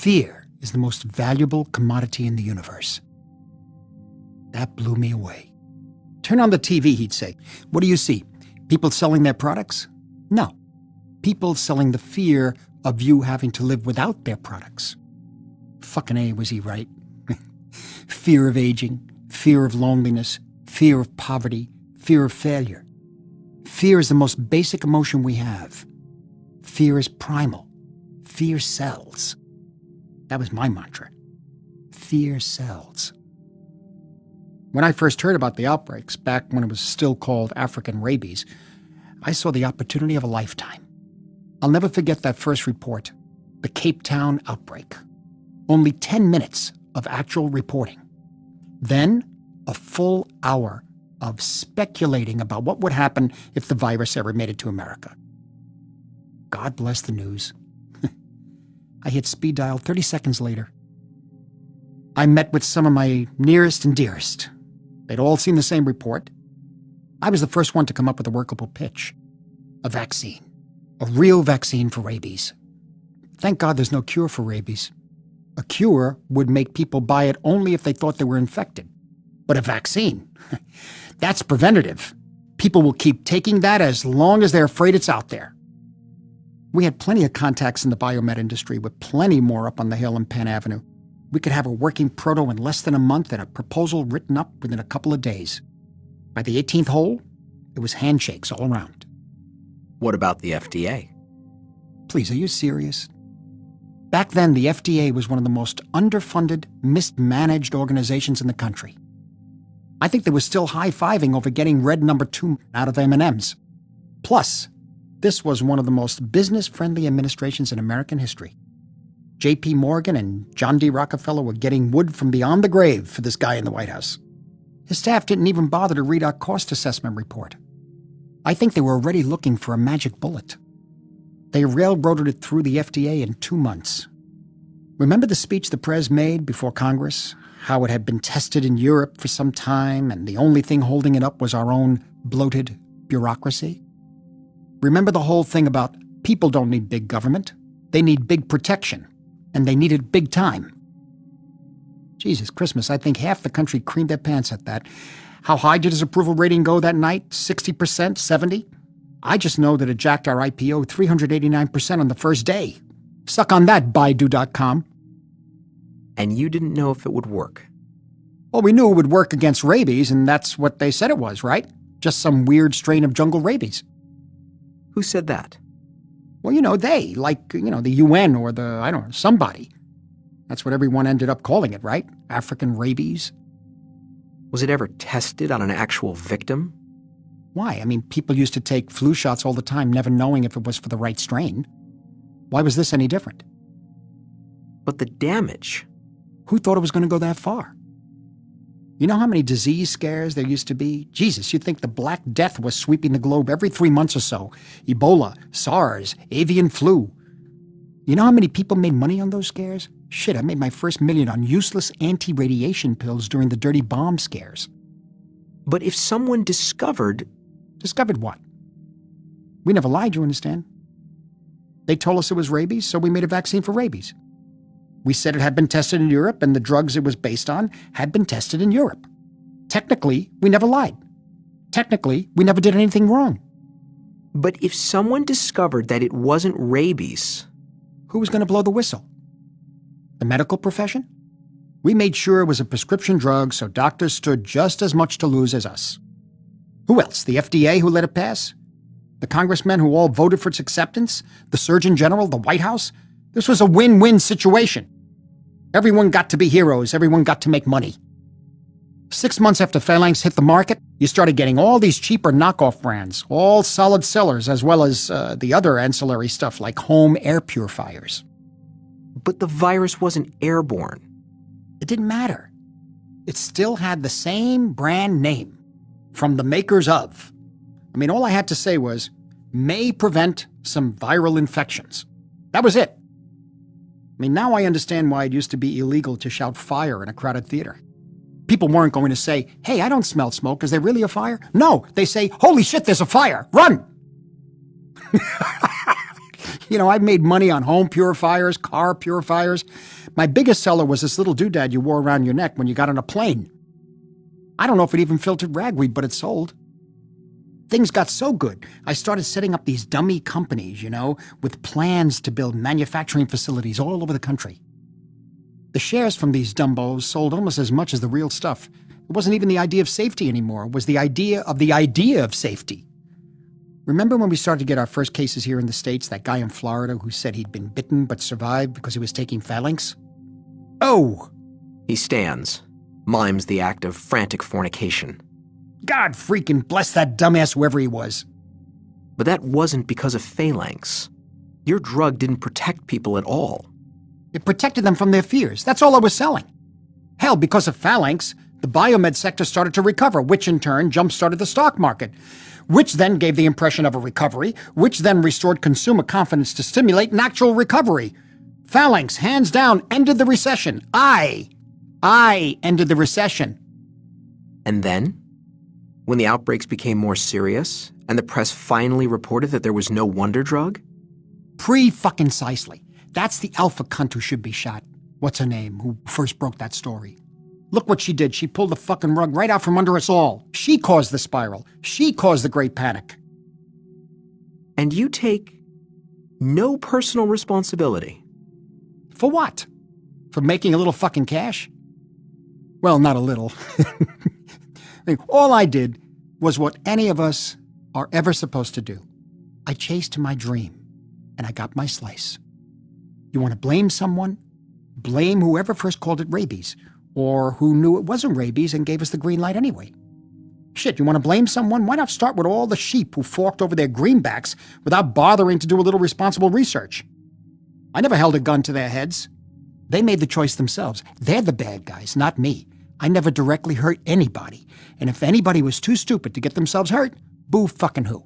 Fear is the most valuable commodity in the universe. That blew me away. Turn on the TV, he'd say. What do you see? People selling their products? No. People selling the fear of you having to live without their products. Fucking A, was he right. Fear of aging, fear of loneliness, fear of poverty, fear of failure. Fear is the most basic emotion we have. Fear is primal. Fear sells. That was my mantra. Fear sells. When I first heard about the outbreaks, back when it was still called African rabies, I saw the opportunity of a lifetime. I'll never forget that first report, the Cape Town outbreak. Only 10 minutes of actual reporting. Then, a full hour of speculating about what would happen if the virus ever made it to America. God bless the news. I hit speed dial 30 seconds later. I met with some of my nearest and dearest. They'd all seen the same report. I was the first one to come up with a workable pitch. A vaccine. A real vaccine for rabies. Thank God there's no cure for rabies. A cure would make people buy it only if they thought they were infected. But a vaccine, that's preventative. People will keep taking that as long as they're afraid it's out there. We had plenty of contacts in the biomed industry, with plenty more up on the hill in Penn Avenue. We could have a working proto in less than a month and a proposal written up within a couple of days. By the 18th hole, it was handshakes all around. What about the FDA? Please, are you serious? Back then, the FDA was one of the most underfunded, mismanaged organizations in the country. I think they were still high-fiving over getting red number 2 out of M&Ms. Plus, this was one of the most business-friendly administrations in American history. J.P. Morgan and John D. Rockefeller were getting wood from beyond the grave for this guy in the White House. His staff didn't even bother to read our cost assessment report. I think they were already looking for a magic bullet. They railroaded it through the FDA in 2 months. Remember the speech the Prez made before Congress? How it had been tested in Europe for some time, and the only thing holding it up was our own bloated bureaucracy? Remember the whole thing about people don't need big government. They need big protection, and they need it big time. Jesus Christmas, I think half the country creamed their pants at that. How high did his approval rating go that night? 60%? 70%? I just know that it jacked our IPO 389% on the first day. Suck on that, Baidu.com. And you didn't know if it would work? Well, we knew it would work against rabies, and that's what they said it was, right? Just some weird strain of jungle rabies. Who said that? Well, they, like, the UN or somebody. That's what everyone ended up calling it, right? African rabies. Was it ever tested on an actual victim? Why? I mean, people used to take flu shots all the time, never knowing if it was for the right strain. Why was this any different? But the damage. Who thought it was going to go that far? You know how many disease scares there used to be? Jesus, you'd think the Black Death was sweeping the globe every 3 months or so. Ebola, SARS, avian flu. You know how many people made money on those scares? Shit, I made my first million on useless anti-radiation pills during the dirty bomb scares. But if someone discovered... Discovered what? We never lied, you understand? They told us it was rabies, so we made a vaccine for rabies. We said it had been tested in Europe, and the drugs it was based on had been tested in Europe. Technically, we never lied. Technically, we never did anything wrong. But if someone discovered that it wasn't rabies... Who was going to blow the whistle? The medical profession? We made sure it was a prescription drug, so doctors stood just as much to lose as us. Who else? The FDA, who let it pass? The congressmen who all voted for its acceptance? The Surgeon General? The White House? This was a win-win situation. Everyone got to be heroes. Everyone got to make money. 6 months after Phalanx hit the market, you started getting all these cheaper knockoff brands, all solid sellers, as well as the other ancillary stuff like home air purifiers. But the virus wasn't airborne. It didn't matter. It still had the same brand name, from the makers of. I mean, all I had to say was, may prevent some viral infections. That was it. I mean, now I understand why it used to be illegal to shout fire in a crowded theater. People weren't going to say, hey, I don't smell smoke. Is there really a fire? No, they say, holy shit, there's a fire. Run! I made money on home purifiers, car purifiers. My biggest seller was this little doodad you wore around your neck when you got on a plane. I don't know if it even filtered ragweed, but it sold. Things got so good, I started setting up these dummy companies, with plans to build manufacturing facilities all over the country. The shares from these dumbos sold almost as much as the real stuff. It wasn't even the idea of safety anymore. It was the idea of safety. Remember when we started to get our first cases here in the States, that guy in Florida who said he'd been bitten but survived because he was taking phalanx? Oh! He stands, mimes the act of frantic fornication. God freaking bless that dumbass whoever he was. But that wasn't because of phalanx. Your drug didn't protect people at all. It protected them from their fears. That's all I was selling. Hell, because of phalanx, the biomed sector started to recover, which in turn jump-started the stock market, which then gave the impression of a recovery, which then restored consumer confidence to stimulate an actual recovery. Phalanx, hands down, ended the recession. I ended the recession. And then, when the outbreaks became more serious, and the press finally reported that there was no wonder drug? Pre-fucking-cisely. That's the alpha cunt who should be shot. What's her name, who first broke that story? Look what she did. She pulled the fucking rug right out from under us all. She caused the spiral. She caused the Great Panic. And you take no personal responsibility. For what? For making a little fucking cash? Well, not a little. All I did was what any of us are ever supposed to do. I chased my dream, and I got my slice. You want to blame someone? Blame whoever first called it rabies, or who knew it wasn't rabies and gave us the green light anyway. Shit, you want to blame someone? Why not start with all the sheep who forked over their greenbacks without bothering to do a little responsible research? I never held a gun to their heads. They made the choice themselves. They're the bad guys, not me. I never directly hurt anybody. And if anybody was too stupid to get themselves hurt, boo fucking who.